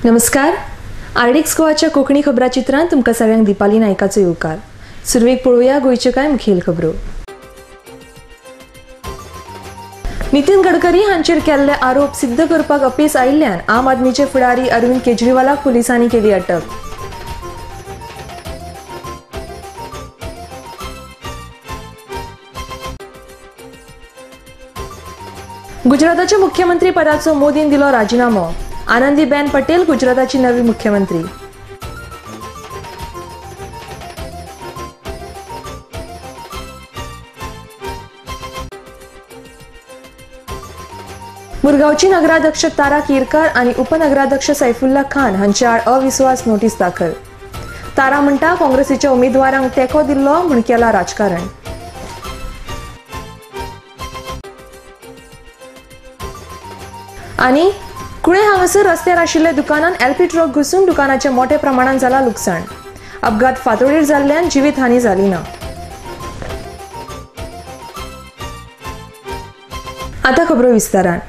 नमस्कार. आर्डिक्स गोवाच्या कोंकणी खबराचित्रांत तुमकां सगळ्यांक दिपाली नायकाचो येवकार. सुरवेक पळोवया गोंयच्यो कांय मुखेल खबरो. नितीन गडकरी हांचेर केल्ले आरोप सिद्ध करपाक अपेस आयिल्ल्यान आम आदमीचे फुडारी अरविंद केजरीवालाक पुलिसांनी केली अटक. गुजराताच्या मुख्यमंत्री पदाचो मोदीन दिलो राजीनामो. आनंदीबेन पटेल गुजराताची नवी मुख्यमंत्री. मुरगांवची नगराध्यक्ष तारा किरकार आणि उपनगराध्यक्ष सैफुल्ला खान हांचे आड अविश्वास नोटीस दाखल. तारा म्हणटा काँग्रेसीच्या उमेदवारांक तेंको दिल्लो म्हूण केला राजकारण. आणि कुणे हांगासर रस्त्यार आशिल्ल्या दुकानान एलपी ट्रक घुसून दुकानाचे मोठ्या प्रमाणात जाला लुकसाण. अपघात फांतोडेर जाल्ल्यान जिवीत हानी जाली ना. आता खबरो विस्तारान.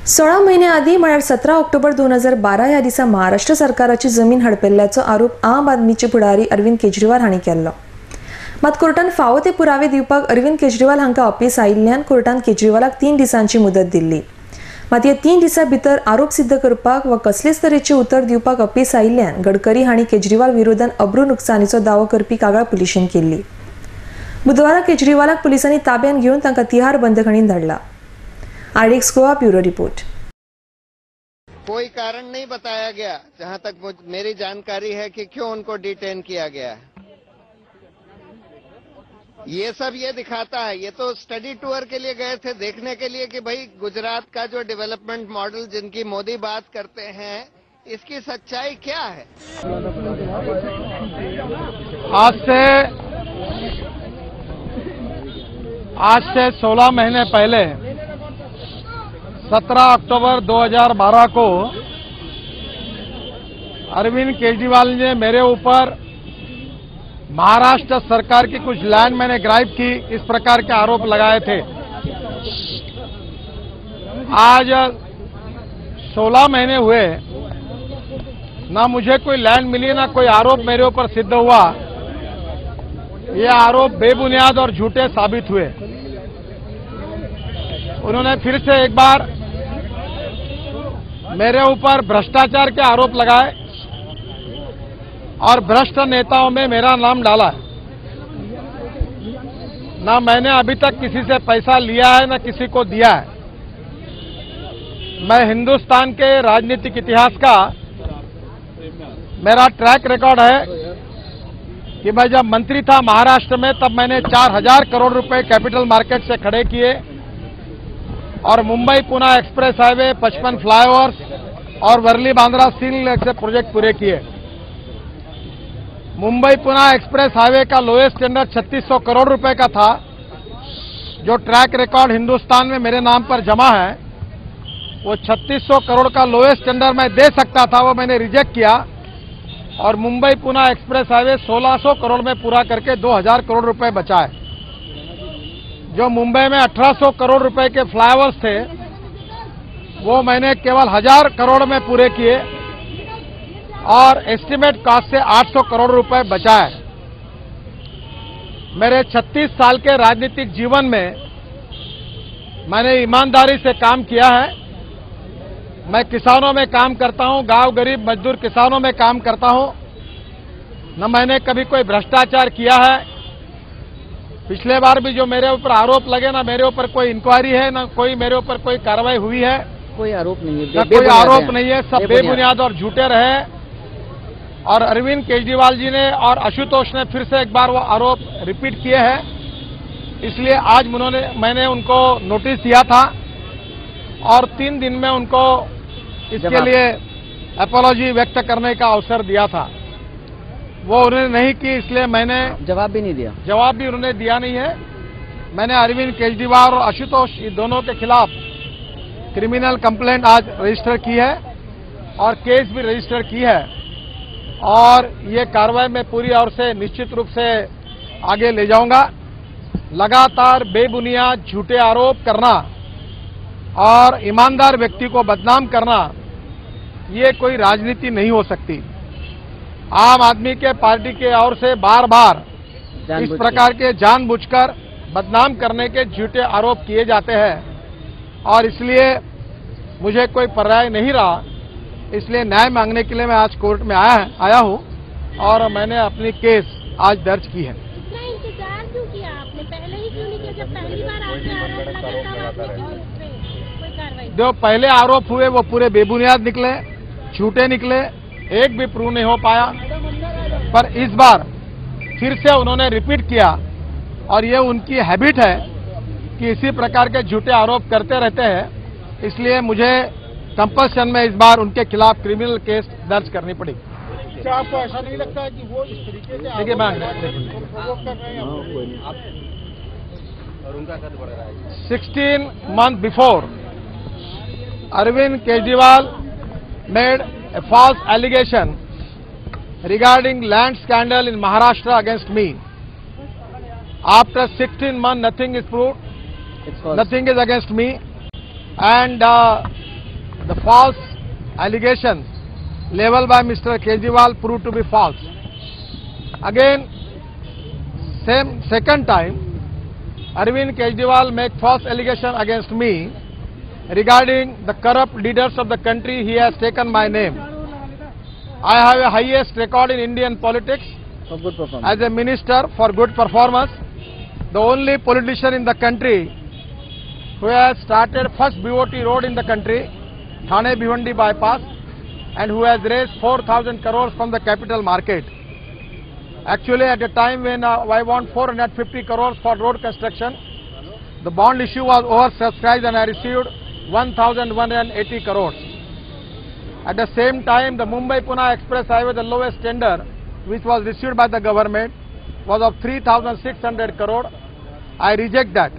16 म्हयने आदीं म्हळ्यार 17 ऑक्टोबर 2012 ह्या दिसा महाराष्ट्र सरकाराची जमीन हडपल्ल्याचो आरोप आम आदमीचे फुडारी अरविंद केजरीवाल हांणी केल्लो. मात कोर्टान फावो ते पुरावे दिवपाक अरविंद केजरीवाल हांकां अपेस आयिल्ल्यान कोर्टान केजरीवालाक 3 दिसांची मुदत दिल्ली. मात ह्या 3 दिसां भितर आरोप सिद्ध करपाक वा कसलेच तरेचे उतर दिवपाक अपेस आयिल्ल्यान गडकरी हांणी केजरीवाल विरोधान अब्रू नुकसानीचो दावो करपी कागाळ पुलिशेन केल्ली. बुधवारा केजरीवालाक पुलिसांनी ताब्यात घेवन तांकां तिहार बंदखणीत धाडला. आर्डिक्स गोवा ब्यूरो रिपोर्ट. कोई कारण नहीं बताया गया जहां तक मेरी जानकारी है कि क्यों उनको डिटेन किया गया. ये सब ये दिखाता है, ये तो स्टडी टूर के लिए गए थे देखने के लिए कि भाई गुजरात का जो डेवलपमेंट मॉडल जिनकी मोदी बात करते हैं इसकी सच्चाई क्या है. आज से 16 महीने पहले 17 अक्टूबर 2012 को अरविंद केजरीवाल ने मेरे ऊपर महाराष्ट्र सरकार की कुछ लैंड मैंने ग्राइब की, इस प्रकार के आरोप लगाए थे. आज 16 महीने हुए, ना मुझे कोई लैंड मिली ना कोई आरोप मेरे ऊपर सिद्ध हुआ. ये आरोप बेबुनियाद और झूठे साबित हुए. उन्होंने फिर से एक बार मेरे ऊपर भ्रष्टाचार के आरोप लगाए और भ्रष्ट नेताओं में मेरा नाम डाला. ना मैंने अभी तक किसी से पैसा लिया है ना किसी को दिया है. मैं हिंदुस्तान के राजनीतिक इतिहास का मेरा ट्रैक रिकॉर्ड है कि मैं जब मंत्री था महाराष्ट्र में तब मैंने 4000 करोड़ रुपए कैपिटल मार्केट से खड़े किए और Mumbai Pune express highway, 55 flyovers और वर्ली बांद्रा स्टील जैसे प्रोजेक्ट पूरे किए. मुंबई पुणे एक्सप्रेस हाईवे का लोएस्ट टेंडर 3600 करोड़ रुपए का था. जो ट्रैक रिकॉर्ड हिंदुस्तान में मेरे नाम पर जमा है, वो 3600 करोड़ का लोएस्ट टेंडर मैं दे सकता था, वो मैंने रिजेक्ट किया और मुंबई पुणे एक्सप्रेस हाईवे 1600 करोड़ में पूरा करके 2000 करोड़ रुपए बचाए. जो मुंबई में 1800 करोड़ रुपए के फ्लाईओवर्स थे, वो मैंने केवल 1000 करोड़ में पूरे किए और एस्टिमेट कॉस्ट से 800 करोड़ रुपए बचाए. मेरे 36 साल के राजनीतिक जीवन में मैंने ईमानदारी से काम किया है. मैं किसानों में काम करता हूं, गांव गरीब मजदूर किसानों में काम करता हूं. न मैंने कभी कोई भ्रष्टाचार किया है. पिछले बार भी जो मेरे ऊपर आरोप लगे, ना मेरे ऊपर कोई इंक्वायरी है, ना कोई मेरे ऊपर कोई कार्रवाई हुई है. कोई आरोप नहीं है, ना कोई आरोप नहीं है, सब बेबुनियाद और झूठे रहे. और अरविंद केजरीवाल जी ने और आशुतोष ने फिर से एक बार वो आरोप रिपीट किए हैं. इसलिए आज मैंने उनको नोटिस दिया था और 3 दिन में उनको इसके लिए अपॉलॉजी व्यक्त करने का अवसर दिया था. वो उन्होंने नहीं की, इसलिए मैंने जवाब भी नहीं दिया. जवाब भी उन्होंने दिया नहीं है. मैंने अरविंद केजरीवाल और आशुतोष दोनों के खिलाफ क्रिमिनल कंप्लेंट आज रजिस्टर की है और केस भी रजिस्टर की है और ये कार्रवाई मैं पूरी ओर से निश्चित रूप से आगे ले जाऊंगा. लगातार बेबुनियाद झूठे आरोप करना और ईमानदार व्यक्ति को बदनाम करना, ये कोई राजनीति नहीं हो सकती। आम आदमी के पार्टी के ओर से बार बार इस प्रकार के जानबूझकर बदनाम करने के झूठे आरोप किए जाते हैं और इसलिए मुझे कोई पर्याय नहीं रहा, इसलिए न्याय मांगने के लिए मैं आज कोर्ट में आया हूं और मैंने अपनी केस आज दर्ज की है। इतना इंतजार क्यों किया आपने? पहले ही क्यों नहीं किया? जब पहली बार आपने आरोप लगा तब आपने क्यों उस पे कोई कार्रवाई? जो पहले आरोप हुए वो पूरे बेबुनियाद निकले, झूठे निकले, एक भी प्रूव नहीं हो पाया। पर इस बार फिर से उन्होंने रिपीट किया और ये उनकी हैबिट है कि इसी प्रकार के झूठे आरोप करते रहते हैं, इसलिए मुझे कंपल्शन में इस बार उनके खिलाफ क्रिमिनल केस दर्ज करनी पड़ी। क्या आपको ऐसा नहीं लगता है कि वो इस तरीके से देखिए मैं प्रोवोक कर रहे हैं? और उनका कद बढ़ रहा है। 16 months before, Arvind Kejriwal made a false allegation regarding land scandal in Maharashtra against me. After 16 months, nothing is proved, It's false. nothing is against me, and the false allegations leveled by Mr. Kejriwal proved to be false. Again, second time, Arvind Kejriwal make false allegation against me regarding the corrupt leaders of the country. He has taken my name. I have a highest record in Indian politics For good performance. as a minister for good performance. The only politician in the country who has started first BOT road in the country, Thane Bhiwandi bypass, and who has raised 4,000 crores from the capital market. Actually, at a time when I want 450 crores for road construction, the bond issue was oversubscribed and I received 1,180 crores. At the same time, the Mumbai-Pune Express Highway, the lowest tender, which was received by the government, was of 3,600 crore. I reject that.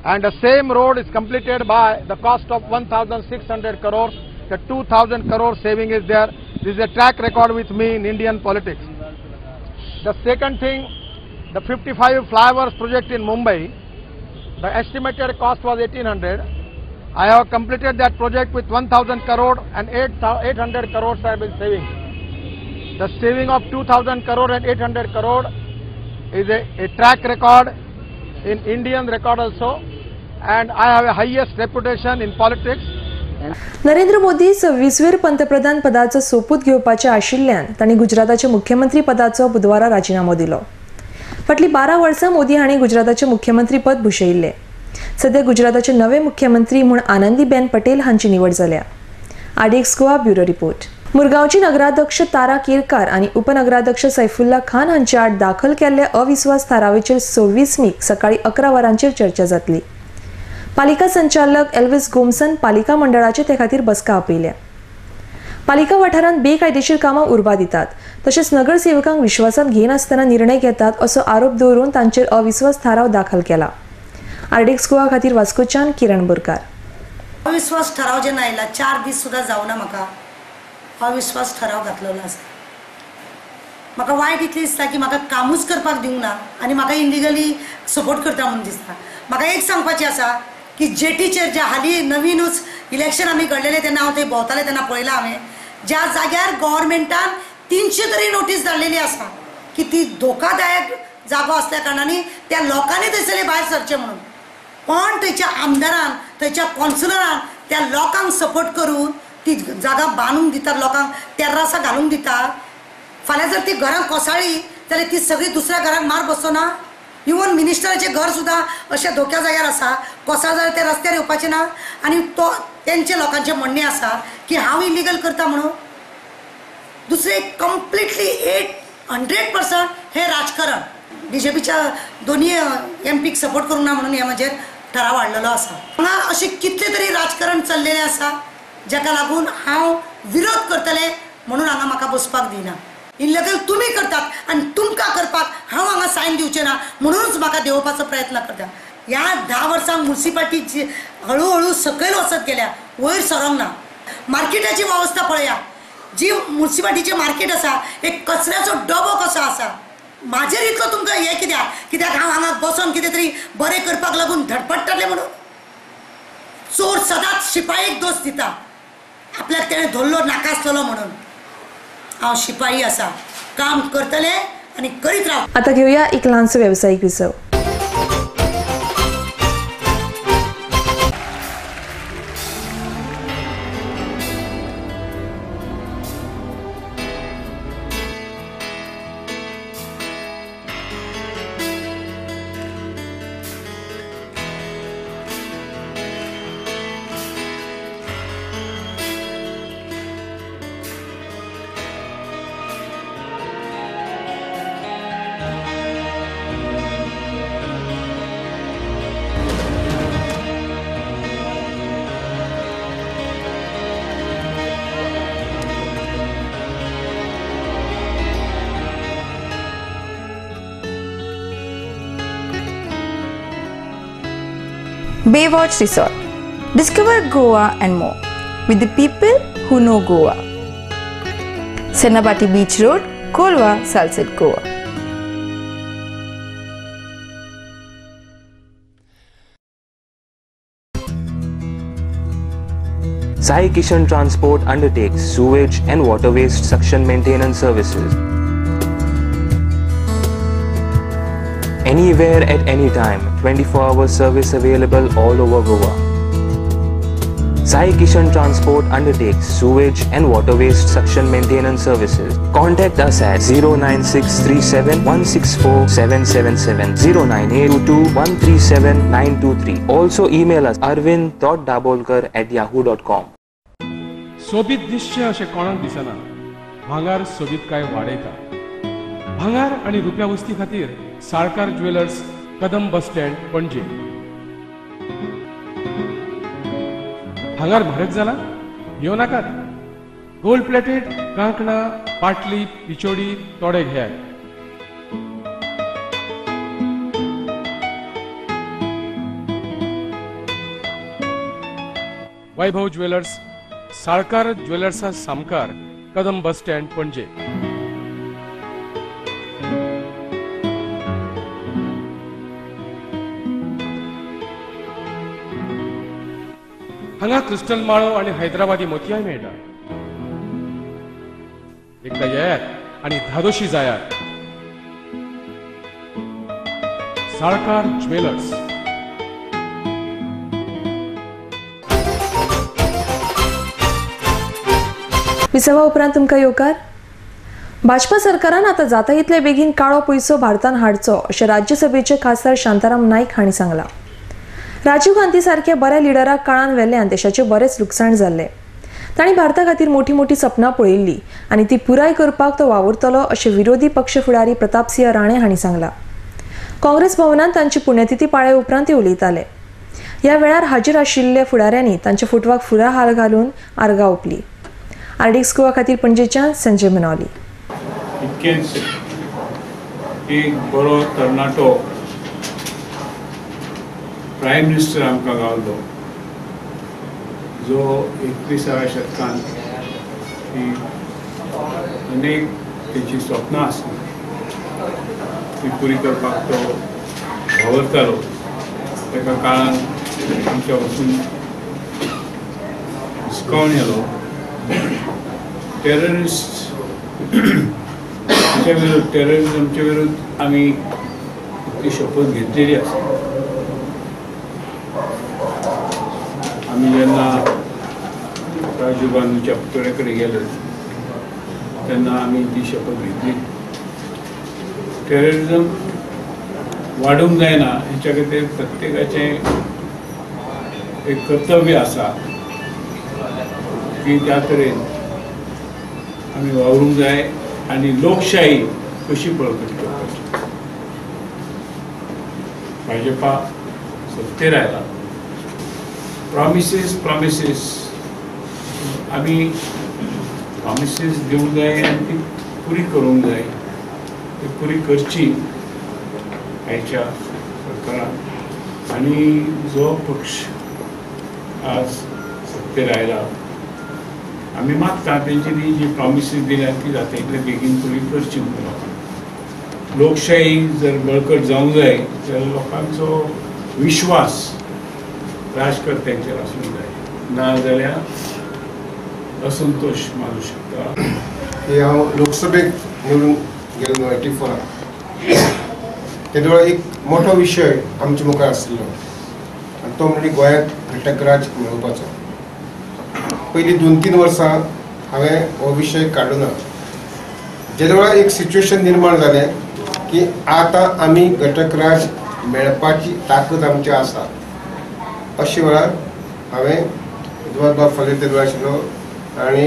And the same road is completed by the cost of 1,600 crores. The 2,000 crore saving is there. This is a track record with me in Indian politics. The second thing, the 55 flyovers project in Mumbai, the estimated cost was 1,800. I have completed that project with 1,000 crore and 800 crores I have been saving. The saving of 2,000 crore and 800 crore is a track record in Indian record also, and I have a highest reputation in politics. Narendra Modi 26वेर पंतप्रधान पदाचो सोपूत घेवपाच्या आशिल्ल्यान तांणी गुजराताच्या मुख्यमंत्री पदाचो बुधवारा राजिनामो दिलो। फाटली 12 वर्सां मोदी हांणी गुजराताचे मुख्यमंत्री पद भुशयिल्लें। सध्या गुजराताचे नवे मुख्यमंत्री म्हूण आनंदीबेन पटेल हांची निवड जाल्या। RDX Goa bureau report. मुरगांवची नगराध्यक्ष तारा केरकार आणि उपनगराध्यक्ष सैफुल्ला खान हांच्या आड दाखल केल्ल्या अविश्वास थारावेचेर 26 मेक सकाळी 11 वरांचेर चर्चा जातली। पालिका संचालक एल्विस गोमसन पालिका मंडळाचे ते खातीर बसका आपयल्या। पालिका वाठारांत बेकायदेशीर कामां उर्बा दितात, तशेंच नगरसेवकांक विश्वासांत घेनासतना निर्णय घेतात असो आरोप दवरून तांचेर अविश्वास थाराव दाखल केला। आरडीएक्स गोवा खातीर वास्कोच्यान किरण बोरकार। अविश्वास ठराव जेन्ना आयला 4 दीस सुद्दां जावना म्हाका अविश्वास ठराव घातलेलो आसा। म्हाका वायट इतलें दिसता की म्हाका कामूच करपाक दिवंक ना आनी म्हाका इलिगली सपोर्ट करता म्हणून दिसता। म्हाका एक सांगपाचें आसा की जेटीचेर जे हालीं नवीनूच इलेक्शन आमी घडलेलें तेन्ना हांव थंय भोंवतालें तेन्ना पळयलां हांवें ज्या जाग्यार गव्हर्मेंटान 300 तरी नोटीस धाडलेली आसा की ती धोकादायक जागो असल्या कारणांनी त्या लोकांनी थंयसरले भायर सरचें म्हणून। पण थंयच्या आमदारान थंयच्या कौन्सिलरान त्या लोकांक सपोर्ट करून ती जागा बांदून दितात, लोकांक तेर्रासां घालूंक दितात। फाल्यां जर ती घरां कोसळ्ळी जाल्यार ती सगळी दुसऱ्या घराक मार बसचो ना। इवन मिनिस्टराचें घर सुद्दां अशा धोक्या जाग्यार आसा, कोसळ जाल्यार ते रस्त्यार येवपाचें ना आनी तो तेंचे लोकांचें म्हणणें आसा की हांव इलिगल करता म्हणून। दुसरें कंप्लिटली 100% हे राजकारण बीजेपीच्या दोन्ही एमपीक सपोर्ट करूंक ना म्हणून हे म्हजेर ठराव हाडलेलो आसा। हांगा अशें कितले तरी राजकारण चल्लेलें आसा जाका लागून हांव विरोध करतलें म्हणून हांगा म्हाका बसपाक दिना। इल्लीगल तुमी करतात आनी तुमकां करपाक हांव हांगा सायन दिवचें ना म्हणूनच म्हाका देंवोवपाचो प्रयत्न करता। ह्या 10 वर्सांक म्युनिसिपालिटी हळू हळू सकयल वचत गेल्या, वयर सरोंक ना। मार्केटाची वेवस्था पळया, जी म्युनिसिपालिटीचें मार्केट आसा एक कचऱ्याचो डबो कसो आसा। म्हाजेर इतलो तुमकां हें कित्याक हांव हांगा बसून कितें तरी बरें करपाक लागून धडपडटालें म्हणून। चोर सदांच शिपायेक दोश दिता आपल्याक तेणें धरलो नाकासलो म्हणून हांव शिपाई आसा काम करतले आनी करीत राव. आता घेऊया एक लहानसं व्यावसायिक विसव. Baywatch Resort. Discover Goa and more with the people who know Goa. Senapati Beach Road, Kolwa, Sunset, Goa. Sai Kishan Transport undertakes sewage and water waste suction maintenance services. Anywhere at any time, 24-hour service available all over Goa. Sai Kishan Transport undertakes sewage and water waste suction maintenance services. Contact us at 09637164777, 09822137923. Also email us arvind.dabolkar@yahoo.com. सोबीत दिसचे अशें कोणाक दिसना. भांगार सोबीत काय वाडयता. भांगार आनी रुप्या वस्ती खातीर Salkar jewellers, Kadam bus stand, पणजे. भांगार म्हारग जाला? येव नाकात. गोल्ड प्लेटेड कांकणां, पाटली, पिचोडी तोडे घेयात. वैभव ज्वेलर्स, साळकार ज्वेलर्सा सामकार, कदम बस स्टँड, पणजे. हांगा क्रिस्टल माळो आणि हैदराबादी मोतियाय मेळटा. एकदा येयात आणि धादोशी जायात. साळकार ज्वेलर्स. विसवा उपरांत तुमकां येवकार. भाजपा सरकारान आता जाता तितले बेगीन काळो पयसो भारतान हाडचो अशें राज्यसभेचे खासदार शांताराम नाईक हांणी सांगलां. राजीव गांधी सारख्या बऱ्या लिडराक काळान व्हेल्ल्यान देशाचे बरेच लुकसाण जाल्ले. तांणी भारता खातीर मोठी मोठी सपनां पळयल्ली आनी ती पुराय करपाक तो वावुरतलो अशें विरोधी पक्ष फुडारी प्रतापसिंह राणे हांणी सांगलां. काँग्रेस भवनांत तांची पुण्यतिथी पाळय उपरांत ते उलयताले. ह्या वेळार हाजीर आशिल्ल्या फुडाऱ्यांनी तांच्या फुटवाक फुलां हार घालून आर्गां ओंपली. आरडीएक्स गोवा खातीर पणजेच्यान संजय मनोली. इतकेंच एक बरो तरणाटो प्रायम मिनिस्टर आमकां गावलो जो 21व्या शतकांत अनेक तेची स्वप्नां आसली ती पुरी करपाक तो वावरतालो. तेका काळान आमच्या वचून हुसकावण येलो. टेररिझमच्या विरुद्ध आमी ती शपथ घेतलेली आसा. आमी जेन्ना राजीव गांधीच्या पुतळे कडेन गेले तेन्ना आमी ती शपथ घेतली. टेररिझम वाडूंक जायना हेच्या खातीर प्रत्येकाचें एक कर्तव्य आसा की त्या तरेन आमी वावरूंक जाय आनी लोकशाही कशी बळकट करपाची. भाजपा सत्तेर आयला. प्रॉमिसीस आमी प्रॉमिसीस दिवंक जाय आनी ती पुरी करूंक जाय. ती पुरी करची आयच्या सरकारान. आनी जो पक्ष आज सत्तेर आयला आमी मागता तेंच्यांनी जी प्रॉमिसीस दिल्यात ती जाता तितले बेगीन पुरी करची म्हणून लोकांक. लोकशाही जर बळकट जावंक जाय जाल्यार लोकांचो विश्वास राजकर्त्यांचेर आसूंक जाय. ना जाल्यार असंतोष मानू शकता. हे हांव लोकसभेक निवडून गेलो 84 तेदो एक मोठो विशय आमच्या मुखार आसलो आनी तो म्हणजे गोंयांत घटकराज मेळोवपाचो. पयलीं 2-3 वर्सां हांवें हो विशय काडूना. जे वेळार एक सिच्युएशन निर्माण जालें की आतां आमी घटकराज मेळपाची ताकद आमची आसा अशे वेळार हांवें बाब फाल्यां तेदो आशिल्लो आनी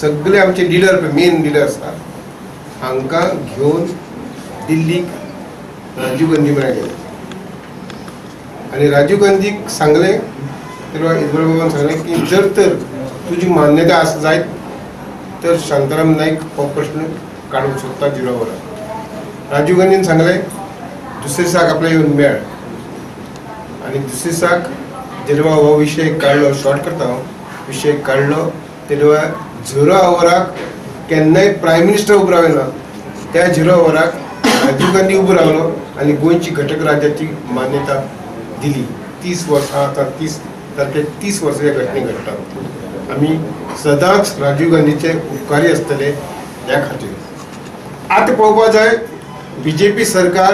सगळे आमचे लिडर मेन लिडर आसा हांकां घेवन दिल्लीक राजीव गांधी म्हळ्यार गेले आनी राजीव गांधीक सांगलें तेदो इजबल बाबान सांगलें की जर तर तुजी मान्यता आसा जायत तर शांताराम नायक हो प्रश्न काडूंक शकता 0 वरां. राजीव गांधीन सांगलें दुसरे दिसाक आपल्या येवन मेळ आनी दुसरे दिसाक जेन्ना हो विशय काडलो शॉर्ट करता हांव विशय काडलो तेन्ना 0 वराक केन्नाय प्रायम मिनिस्टर उबो रावना त्या 0 वराक राजीव गांधी उबो रावलो आनी गोंयची घटक राज्याची मान्यता दिली. 30 वर्सां आतां 30 तारखेक 30 वर्सां ह्या घटनेक घडटा. आमी सदांच राजीव गांधीचे उपकारी आसतले ह्या खातीर. आतां पळोवपाक जाय BJP सरकार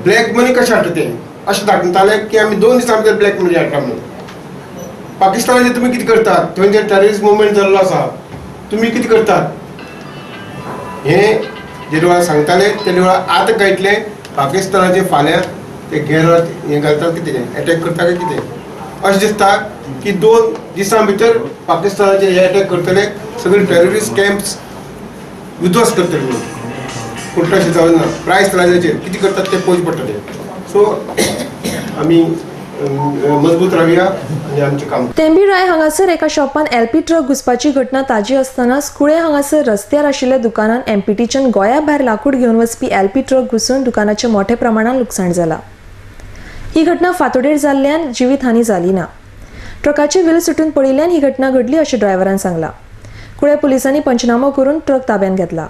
ब्लॅक मनी कशें हाडटा तें अशें दाखयताले की आमी 2 दिसां भितर ब्लॅक मनी हाडटा म्हणून. पाकिस्तानाचेर तुमी कितें करतात? थंय टेररिस्ट मुवमेंट जाल्लो आसा तुमी कितें करतात? हें जे वेळार सांगताले ते वेळार आतां कळटलें पाकिस्तानाचे फाल्यां ते घेरात हें घालतात कितें एटॅक करता काय कितें अशें दिसता की 2 दिसां भितर पाकिस्तानाचे हे अटॅक करतले सगळे टेररिस्ट कॅम्प्स उध्वस्त करतले म्हणून. पूण तशें जावना. प्रायस राजाचेर कितें करतात ते पळोवचें पडटलें. सो आमी मजबूत रावया आनी आमचें काम. तेंबीराय हांगासर एका शॉपान LP ट्रक घुसपाची घटना ताजी आसतनाच कुळे हांगासर रस्त्यार आशिल्ल्या दुकानान MPTच्यान गोंया भायर लाकूड घेवन वचपी LP ट्रक घुसून दुकानाचें मोठ्या प्रमाणात लुकसाण जाला. ही घटना फांतोडेर जाल्ल्यान जिवीत हानी जाली ना. ट्रकाची व्हील सुटून पडिल्ल्यान ही घटना घडली अशें ड्रायव्हरान सांगला. कुळे पुलिसांनी पंचनामो करून ट्रक ताब्यात घेतला.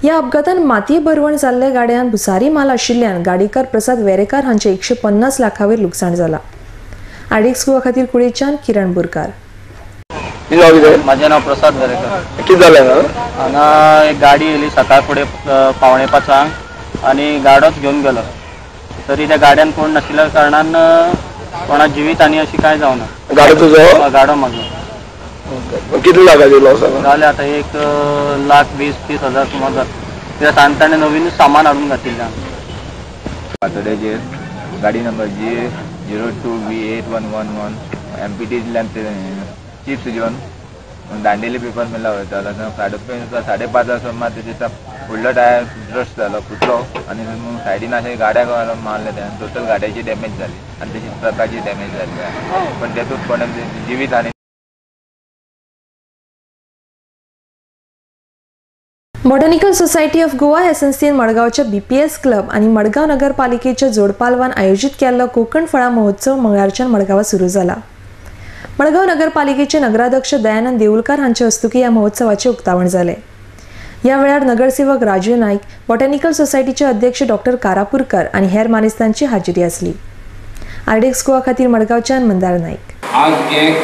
ह्या अपघातान मातये भरवण जाल्ल्या गाडयान भुसारी माल आशिल्ल्यान गाडीकार प्रसाद वेरेकार हांचे 150 लाखावयर लुकसाण जाला. आडिक्स गोवा खातीर कुळेच्यान किरण बोरकार. माझे नाव प्रसाद वेरेकर. कितें जालें हांगा एक गाडी येयली सकाळ फुडें 4:45 आनी गाडोच घेवन गेलो. तरी त्या गाड्यान कोण नाशिल्ल्या कारणान कोणा जिवीत आनी अशी कांय जावना. गाडो तुजो? गाडो म्हाजो. कितले लाखाची लॉस जाले आतां 1,20,000-30,000 सुमार जाता. कित्याक ताणें नवीन सामान हाडून घातिल्लें. फातोडेचेर गाडी नंबर G02V8111 MPTंतल्यान चिप्स घेवन दांडेली पेपर मिला वयता. 5:30 सुमार तेजे फुडलो टायर ब्रस्ट जालो फुटलो आनी सायडीन अशें गाड्याक मारले ते टोटल गाड्याची डॅमेज जाली आनी तशी ट्रकाची डॅमेज जाली. पण तेतूंत कोणाक जिवीत आनी. बॉटॅनिकल सोसायटी ऑफ गोवा ह्या संस्थेन मडगांवच्या BPS क्लब आनी मडगांव नगरपालिकेच्या जोडपालवान आयोजीत केल्लो कोकण फळां महोत्सव मंगळारच्यान मडगांवां सुरू जाला. मडगांव नगरपालिकेचे नगराध्यक्ष दयानंद देऊलकार हांचे हस्तुकी ह्या महोत्सवाचे उक्तावण जाले. ह्या वेळार नगरसेवक राजू नाईक, बॉटॅनिकल सोसायटीचे अध्यक्ष डॉ. कारापूरकर आनी हेर मानेस्तांची हाजिरी आसली. आरडीएक्स गोवा खातीर मडगांवच्यान मंदार नाईक. आज एक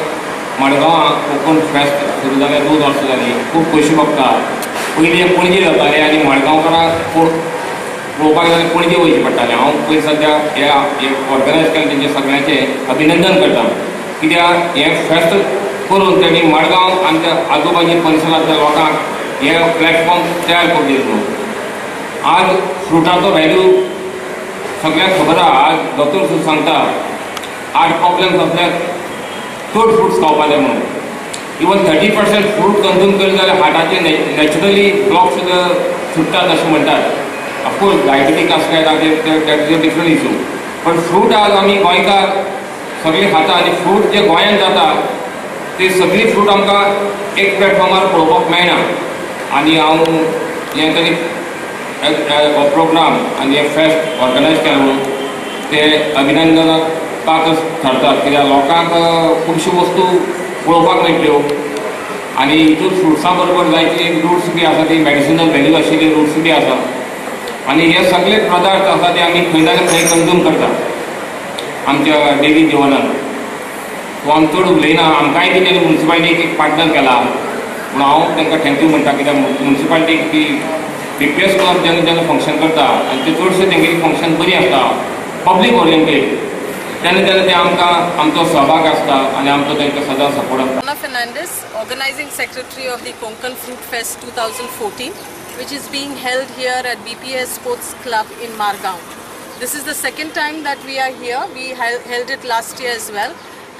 मडगांव कोकण फेस्ट सुरू जालें 2 वर्सां जालीं. खूब पयशे भोगता. पयलीं पणजे जाताले आनी मडगांवकारांक पळोवपाक जाल्यार पणजे वयचें पडटालें. हांव पयर सद्या ह्या ऑर्गनायज केलें तेंचे सगळ्यांचें अभिनंदन करता. कित्याक हें फेस्त करून तेणी मडगांव आमच्या आजूबाजू परिसरांतल्या लोकांक हे प्लॅटफॉर्म तयार करून दिलो. आज फ्रुटाचो व्हॅल्यू सगळ्यांक खबर आहा. आज डॉक्टर सुद्दां सांगता हार्ट प्रॉब्लेम्स असल्यार चड फ्रुट्स खावपाक जाय म्हणून. इवन 30% फ्रूट कंज्यूम केले जाल्यार हार्टाचे नॅचरली ब्लॉक सुद्दां सुट्टात अशें म्हणटात. ऑफकोर्स डायबेटीक आसल्यार that is a different issue. पण फ्रूट आज आमी गोंयकार सगळे खाता आनी फ्रूट जे गोंयांत जाता ते सगळी फ्रूट आमकां एक प्लॅटफॉर्मार पळोवपाक मेळना. आनी हांव हें तरी हो प्रोग्राम आनी हे फेस्ट ऑर्गनायज केलो ते अभिनंदनाक पात्र थारतात. कित्याक लोकांक खुबश्यो वस्तू पळोवपाक मेळटल्यो आनी हितून फ्रुट्सां बरोबर जायती रूट्स बी आसा ती मॅडिसिनल व्हॅल्यू आशिल्ली रूट्स बी आसा. आनी हे सगळे पदार्थ आसा ते आमी खंय ना खंय कंज्यूम करतात आमच्या डेली जिवनांत. तो आमी चड उलयना आमकांय ती तेणी म्युन्सिपालिटीक एक पार्टनर केला पूण हांव तांकां थँक्यू म्हणटा कित्याक म्युन्सिपालिटीक ती रिक्वेस्ट क्लब जेन्ना जेन्ना फंक्शन करता आनी ते चडशे तेंगेली फंक्शन बरी आसता पब्लीक ओरिएंटेड तेन्ना तेन्ना ते आमकां आमचो सहभाग आसता आनी आमचो तांकां सदां सपोर्ट आसता. Anna Fernandez, Organizing Secretary of the Konkan Fruit Fest 2014, which is being held here at BPS Sports Club in Margaon. This is the second time that we are here. We held it last year as well,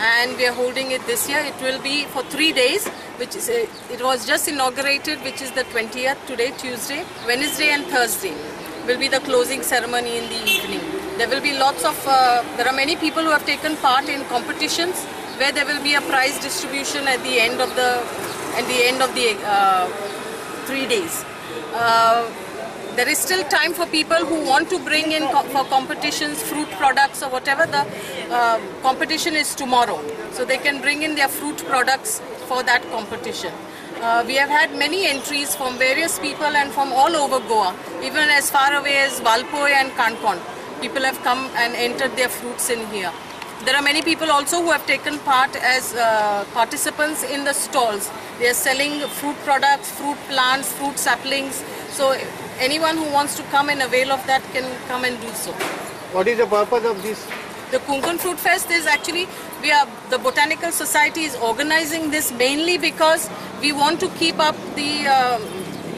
and we are holding it this year. It will be for 3 days, which is it was just inaugurated, which is the 20th today, Tuesday, Wednesday and Thursday will be the closing ceremony in the evening. There will be lots of there are many people who have taken part in competitions where there will be a prize distribution at the end of the 3 days. There is still time for people who want to bring in for competitions, fruit products or whatever. The competition is tomorrow, so they can bring in their fruit products for that competition. We have had many entries from various people and from all over Goa, even as far away as Valpoi and Kanpon. People have come and entered their fruits in here. There are many people also who have taken part as participants in the stalls. They are selling fruit products, fruit plants, fruit saplings. So anyone who wants to come and avail of that can come and do so. What is the purpose of this? The Konkan Fruit Fest is actually, the Botanical Society is organizing this mainly because we want to keep up the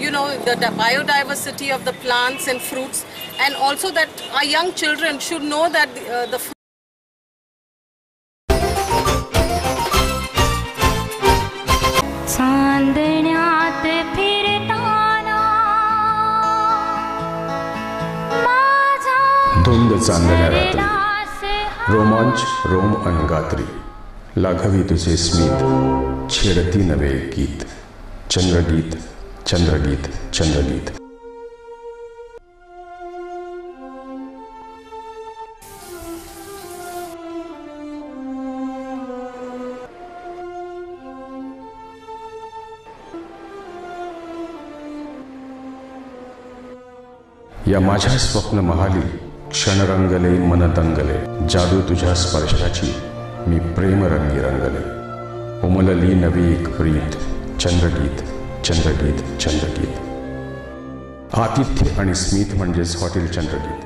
the biodiversity of the plants and fruits, and also that our young children should know that the चांदण्यात फिरताना धुंद चांदण्या रात्री रोमांच Rome अनगात्री लाघवी तुझे स्मित छेडती नवे गीत चंद्रगीत चंद्रगीत चंद्रगीत. या माझ्या स्वप्न महाली क्षण रंगले मन तंगले जादू तुझ्या स्पर्शाची मी प्रेम रंगी रंगले उमलली नवी एक प्रीत चंद्रगीत चंद्रगीत चंद्रगीत. आतिथ्य आणि स्मित म्हणजेच हॉटेल चंद्रगीत.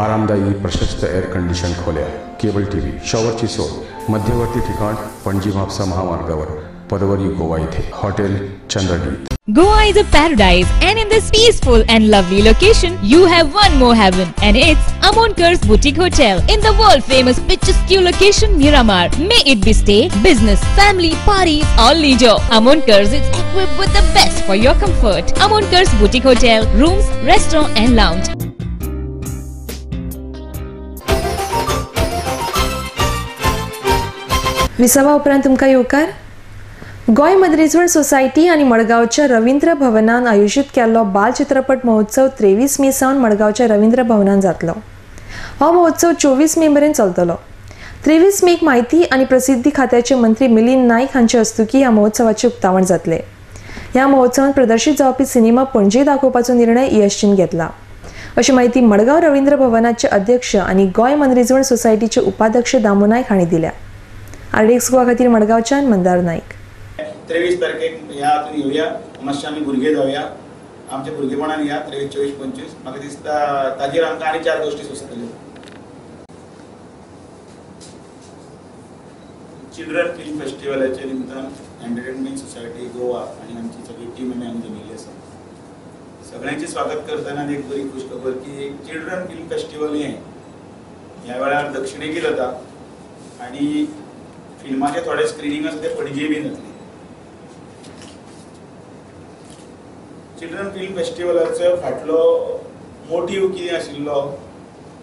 आरामदायी प्रशस्त एअर कंडिशन खोल्या, केबल टीव्ही, शॉवरची सोय, मध्यवर्ती ठिकाण पणजी म्हापसा महामार्गावर पदवरी गोवा येथे hotel Chandrageet. Goa is a paradise, and in this peaceful and lovely location, you have one more heaven, and it's Amonkar's Boutique Hotel in the world-famous picturesque location Miramar. May it be stay, business, family, parties, or leisure. Amonkar's is equipped with the best for your comfort. Amonkar's Boutique Hotel, rooms, restaurant, and lounge. विसावा उपरांत तुमकां येवकार. गोय मदरेजवळ society आणि मडगावच्या रवींद्र भवनान आयोजित केल्लो बाल चित्रपट महोत्सव 23 मे सावन मडगावच्या रवींद्र भवनान जातलो. हो महोत्सव 24 मे मेरेन चलतलो. 23 मेक माहिती आणि प्रसिद्धी खात्याचे मंत्री मिलिंद नाईक हांचे हस्तुकी ह्या महोत्सवाचे उक्तावण जातले. ह्या महोत्सवात प्रदर्शित जावपी सिनेमा पणजे दाखोवपाचो निर्णय ईएसटीन घेतला, अशी माहिती मडगाव रवींद्र भवनाचे अध्यक्ष आणि गोय मनरिजवण सोसायटीचे उपाध्यक्ष दामू नाईक हांणी दिल्या. आरडीएक्स गोवा खातीर मडगावच्यान मंदार नाईक. 23 तारखेक ह्या हातून येवया, मातशे आमी भुरगे जावया, आमचे भुरगेपणान या 23, 24, 25. म्हाका दिसता ताजेर आमकां आनी 4 गोश्टी सुचतल्यो. चिल्ड्रन फिल्म फेस्टिवलाच्या निमतान एंटरटेनमेंट सोसायटी गोवा आनी आमची सगळी टीम आमी जमिल्ली आसा. सगळ्यांचे स्वागत करतना एक बरी खुश खबर की एक चिल्ड्रन फिल्म फेस्टिवल ह्या वेळार दक्षिणेकी जाता आनी फिल्माचे थोडे स्क्रिनींग आसा ते पणजे बीन जातले. चिल्ड्रन फिल्म फेस्टिवलाचो फाटलो मोटीव कितें आशिल्लो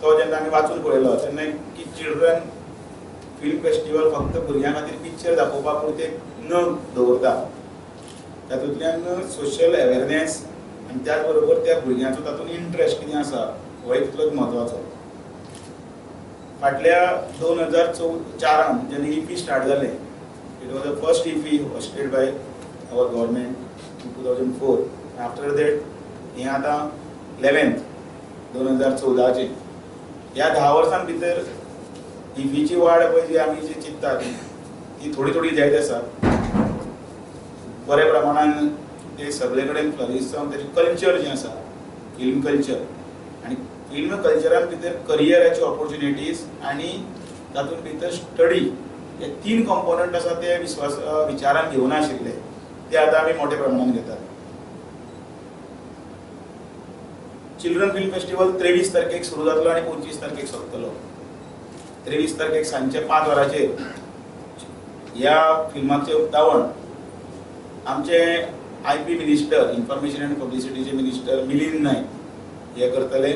तो जेन्ना आमी वाचून पळयलो तेन्ना की चिल्ड्रन फिल्म फेस्टिवल फक्त भुरग्यां खातीर पिक्चर दाखोवपा पुरते न दवरता, तातूंतल्यान सोशल अवेरनेस आनी त्याच बरोबर त्या भुरग्यांचो तातूंत इंट्रस्ट कितें आसा हो एक तितलोच म्हत्वाचो. फाटल्या 2004 जेन्ना इफी स्टार्ट जालें, it was the first IFFI hosted by our government in 2004. After that हें आतां 11th 2014. ह्या 10 वर्सां भितर ही फीची वाड पळय जी आमी जी चिंततात ती थोडी थोडी जायत आसा. बरे प्रमाणान ते सगळे कडेन फ्लरिश जावन तेजे कल्चर जें आसा फिल्म कल्चर आनी फिल्म कल्चरान भितर करियराची ऑपॉर्च्युनिटीज आनी तातूंत भितर स्टडी हे 3 कंपोनंट आसा ते विचारान घेवना आशिल्ले ते आतां आमी मोठ्या प्रमाणान घेतात. चिल्ड्रन फिल्म फेस्टिवल 23 तारखेक सुरू जातलो आनी 25 तारखेक सोंपतलो. 23 तारखेक सांजचे 5 वरांचेर ह्या फिल्माचें उक्तावण आमचे IP मिनिस्टर इन्फॉर्मेशन एंड पब्लिसिटीचे मिनिस्टर मिलिंद नायक हे करतले.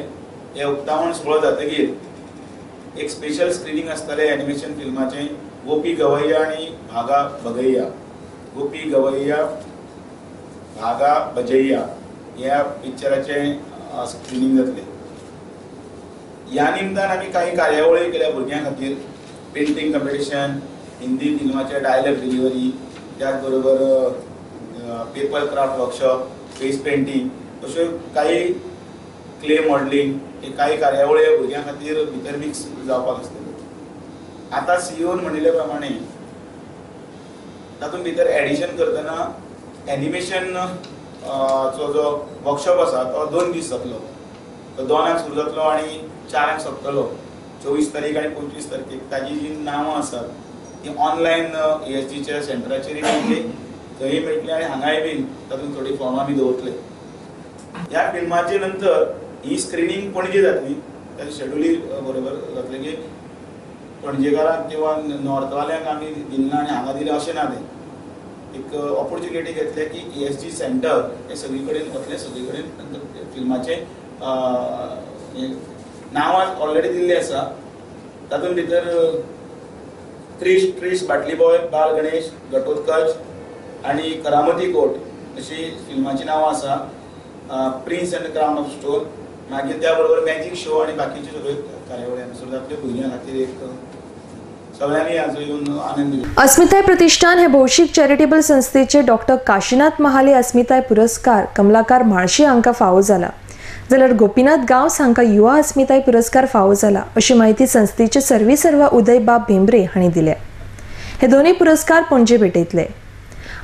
हे उक्तावण सुरू जातकीर एक स्पेशल स्क्रीनिंग आसतलें एनिमेशन फिल्माचें गोपी गवैया आनी भागा बगैया. गोपी गवैया भागा बजैया ह्या पिक्चराचें स्क्रीनिंग जातलें. ह्या निमतान आमी काही कार्यावळी केल्या भुरग्यां खातीर. पेंटिंग कॉम्पिटिशन, हिंदी फिल्माचे डायलॉग डिलिव्हरी, त्याच बरोबर paper craft workshop, face painting अश्यो काही क्ले मॉडेलिंग हे काही कार्यावळी भुरग्यां खातीर भितर मिक्स जावपाक आसतल्यो. आतां सीईओन म्हणिल्ले प्रमाणे तातूंत भितर एडिशन करतना एनिमेशन चो जो वर्कशॉप आसा तो 2 दीस जातलो. तो 2 सुरू जातलो आनी 4 सोंपतलो. 24 तारीख आनी 25 तारखेक ताजी जी नांवां आसात ती ऑनलायन ESGच्या सेंटराचेर मेळटली, थंय मेळटली आनी हांगाय बीन तातूंत थोडी फॉर्मां आमी दवरतले. ह्या फिल्माचे नंतर ही स्क्रीनिंग पणजे जातली. ताचें शेड्यूल बरोबर जातलें की पणजेकारांक किंवा नॉर्थवाल्यांक आमी दिना आनी हांगा दिलें अशें ना. तें एक ऑपॉर्च्युनिटी घेतले की ESG सेंटर हे सगळे कडेन वतले. सगळे कडेन फिल्माचे नांवां ऑलरेडी दिल्ली आसा. तातूंत भितर क्रिश, बाटली बॉय, बाल गणेश, घटोत्कच आनी करामती कोर्ट अशी फिल्माची नांवां आसा. Prince end crown of stone, मागीर त्या बरोबर मॅजीक शो आनी बाकीचे सगळे कार्यावळी हांगासर जातल्यो. भुरग्यां खातीर एक सगळ्यांनी हाजो येवन आनंद घेवचो. अस्मिताय प्रतिष्ठान हे भौशीक चॅरिटेबल संस्थेचे डॉक्टर काशीनाथ महाले अस्मिताय पुरस्कार कमलाकार म्हाळशी हांकां फावो जाला, जाल्यार गोपीनाथ गांवस हांकां युवा अस्मिताय पुरस्कार फावो जाला अशी माहिती संस्थेचे सर्वेसर्वा उदय बाब भेंब्रे हांणी दिल्या. हे दोनूय पुरस्कार पणजे भेटयतले.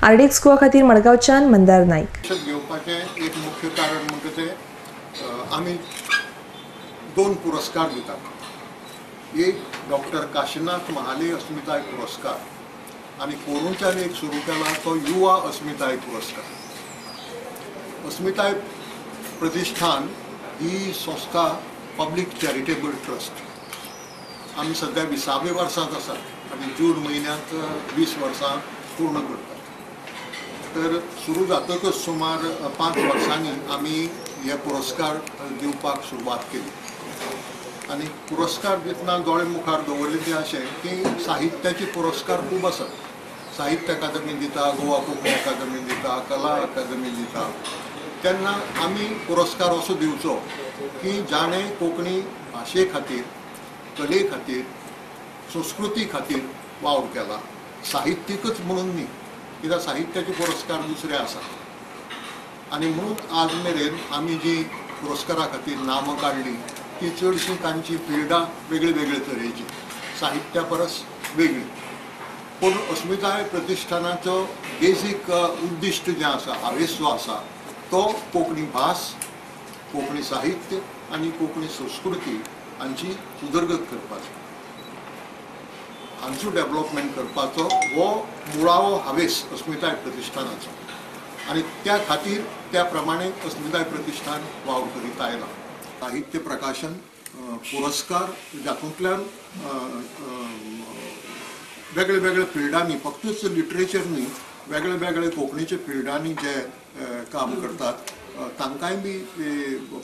RDX गोवा खातीर मडगांवच्यान मंदार नायक. घेवपाचें एक मुख्य कारण म्हणजे तें आमी 2 पुरस्कार दितात. एक डॉक्टर काशीनाथ महाले अस्मिताय पुरस्कार आनी कोरूच्यान एक सुरू केला तो युवा अस्मिताय पुरस्कार. अस्मिताय प्रतिष्ठान ही संस्था पब्लीक चॅरिटेबल ट्रस्ट. आमी सध्या 20व्या वर्सांत आसात आनी जून म्हयन्याक 20 वर्सां पूर्ण करतात. तर सुरू जातकच सुमार 5 वर्सांनी आमी हे पुरस्कार दिवपाक सुरवात केली. आनी पुरस्कार दितना दोळे मुखार दवरले ते अशें की साहित्याचे पुरस्कार खूब आसात. साहित्य अकादमी दिता, गोवा कोंकणी अकादमी दिता, कला अकादमी दिता. तेन्ना आमी पुरस्कार असो दिवचो की जाणें कोंकणी भाशे खातीर, कले खातीर, संस्कृती खातीर वावर केला. साहित्यिकच म्हणून न्ही, कित्याक साहित्याचे पुरस्कार दुसरे आसात. आनी म्हणून आज मेरेन आमी जी पुरस्कारा खातीर नांवां काडली ती चडशीं तांची फिल्डां वेगळे वेगळे तरेची, साहित्या परस वेगळी. पूण अस्मिताय प्रतिष्ठानाचो बेसीक उद्दिश्ट जें आसा, हावेस जो आसा तो कोंकणी भास, कोंकणी साहित्य आनी कोंकणी संस्कृती हांची उदरगत करपाचो, हांचो डेव्हलपमेंट करपाचो हो मुळावो हावेस अस्मिताय प्रतिष्ठानाचो. आनी त्या खातीर त्या प्रमाणे अस्मिताय प्रतिष्ठान वावर करीत आयला. साहित्य प्रकाशन पुरस्कार जातूंतल्यान वेगळे वेगळे फिल्डांनी, फक्तच लिटरेचर न्ही, वेगळे वेगळे कोंकणीचे फिल्डांनी जे काम करतात तांकांय बी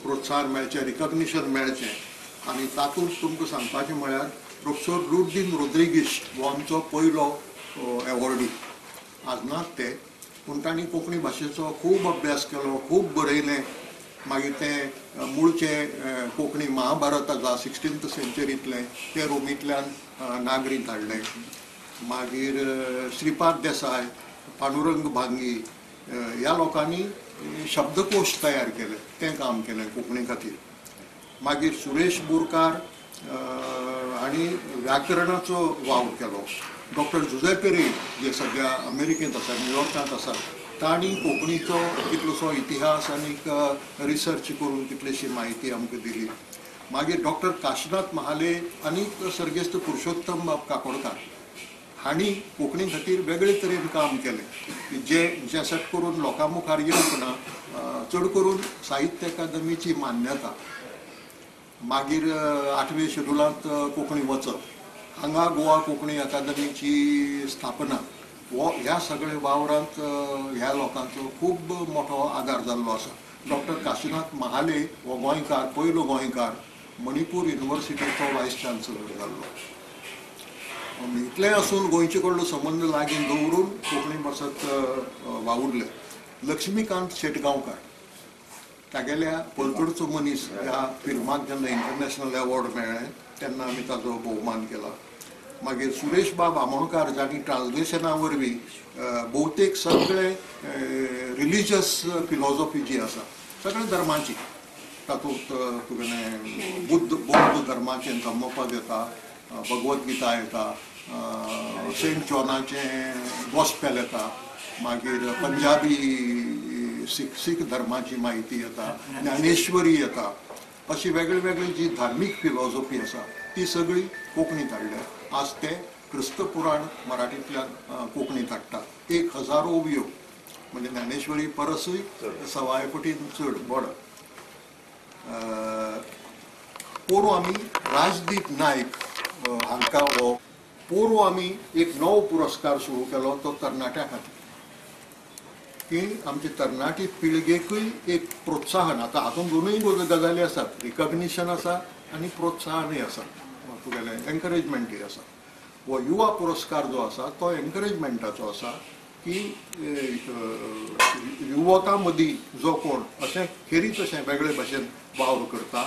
प्रोत्साहन मेळचें, रिकग्निशन मेळचें. आनी तातूंत तुमकां सांगपाचें म्हळ्यार प्रोफेसर रुडीन रोद्रिगीस हो आमचो पयलो एवॉर्डी. आजनात ते, पूण तांणी कोंकणी भाशेचो खूब अभ्यास केलो, खूब बरयलें. मागीर तें मूळचें कोंकणी महाभारत आसा 16th सेंचुरींतलें तें रोमींतल्यान नागरींत हाडलें. मागीर श्रीपाद देसाय, पांडुरंग भांगी ह्या लोकांनी शब्दकोश तयार केले, तें काम केलें कोंकणी खातीर. मागीर सुरेश बोरकार आणि व्याकरणाचो वाव केलो. डॉक्टर जुझेपे रेड जे सध्या अमेरिकेंत आसा, न्यूयॉर्कांत आसा, तांणी कोंकणीचो कितलोसो इतिहास आनी रिसर्च करून कितलीशी म्हायती आमकां दिली. मागीर डॉक्टर काशीनाथ महाले आनी सर्गेस्त पुरुषोत्तम बाब काकोडकार हांणी कोंकणी खातीर वेगळे तरेन काम केलें, जे सट करून लोकां मुखार येवंक चड करून साहित्य अकादमीची मान्यता, मागीर 8वे शेड्युलांत कोंकणी वचप, हांगा गोवा कोंकणी अकादमीची स्थापना, ह्या सगळ्या वावरांत ह्या लोकांचो खूब मोठो आदार जाल्लो आसा. डॉक्टर काशीनाथ महाले हो गोंयकार, पयलो गोंयकार मणिपूर युनिवर्सिटीचो वायस चान्सलर जाल्लो. इतलें आसून गोंयचे कडलो संबंद लागीं दवरून कोंकणी भासत वावुरले. लक्ष्मीकांत शेटगांवकार तागेल्या पलतडचो मनीस ह्या फिल्माक जेन्ना इंटरनॅशनल अवॉर्ड मेळ्ळें तेन्ना आमी ताचो भोवमान केला. मागीर सुरेश बाब आमोणकार जाणी ट्रान्सलेशना वरवीं भोवतेक सगळे रिलिजियस फिलॉसॉफी जी आसा सगळ्या धर्माची, तातूंत तुगेलें बौद्ध धर्माचें धम्मपद येता, भगवद्गीता येता, सेंट जॉनाचें गॉस्पेल येता, मागीर पंजाबी सीख धर्माची म्हायती येता, ज्ञानेश्वरी येता, अशी वेगळी वेगळी जी धार्मीक फिलॉसॉफी आसा ती सगळी कोंकणींत हाडल्या. आज ते क्रिस्त पुराण मराठींतल्यान कोंकणींत हाडटात. 1000 ओवियो म्हणजे ज्ञानेश्वरी परसूय सवाय पटीन चड व्हड. पोरू आमी राजदीप नायक हांकां हो पोरू आमी एक नवो पुरस्कार सुरू केलो, तो तरणाट्यां खातीर, की आमचे तरणाटी पिळगेकूय एक प्रोत्साहन. आतां हातूंत दोनूय गजाली आसात, रिकग्निशन आसा आनी प्रोत्साहनूय आसा, तुगेलें एनकरेजमेंटूय आसा. हो युवा पुरस्कार जो आसा तो एनकरेजमेंटाचो आसा की युवकां मदीं जो कोण अशें खेरीत अशें वेगळे भाशेन वावर करता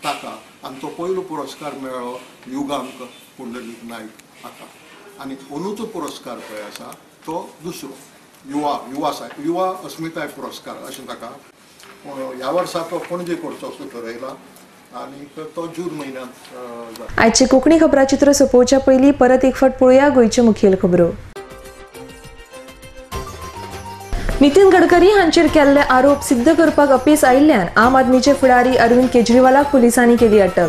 ताका. आनी तो पयलो पुरस्कार मेळ्ळो युगांक पुंडलीक नायक हाका. आनी अंदूचो पुरस्कार पळय आसा तो दुसरो युवा अस्मिताय पुरस्कार अशें ताका. ह्या वर्सा तो पणजे करचो असो थारायला आनी तो जून म्हयन्यांत. आयचे कोंकणी खबराचित्र सोंपोवच्या पयलीं परत एक फावट पळोवया गोंयच्यो मुखेल खबरो. नितीन गडकरी हांचेर केल्ले आरोप सिद्ध करपाक अपेस आयिल्ल्यान आम आदमीचे फुडारी अरविंद केजरीवालाक पुलिसांनी केली अटक.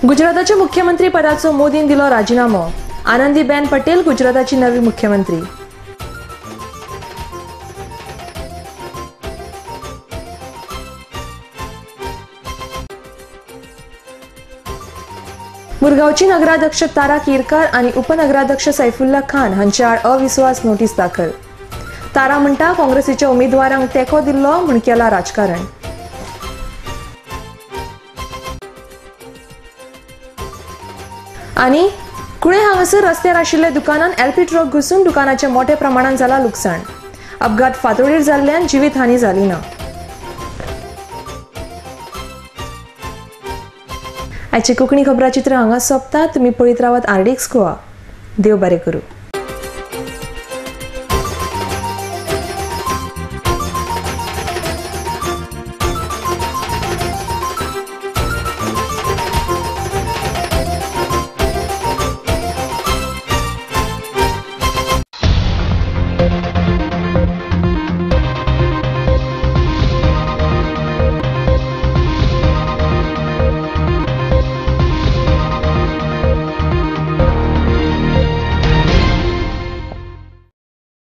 गुजराताच्या मुख्यमंत्री पदाचो मोदीन दिलो राजीनामो. आनंदीबेन पटेल गुजराताची नवी मुख्यमंत्री. मुरगांवची नगराध्यक्ष तारा केरकार आणि उपनगराध्यक्ष सैफुल्ला खान हांचे आड अविश्वास नोटीस दाखल. तारा म्हणटा काँग्रेसीच्या उमेदवारांक तेंको दिल्लो म्हूण केला राजकारण. आणि कुळे हांगासर रस्त्यार आशिल्ल्या दुकानान एलपी ट्रक घुसून दुकानाचे मोठ्या प्रमाणात जाला लुकसाण. अपघात फातोडीर जाल्ल्यान जिवीतहानी जाली ना. आयचे कोंकणी खबराचित्र हांगा सोंपता. तुमी पळयत रावात आरडीएक्स गोवा. देव बरें करूं.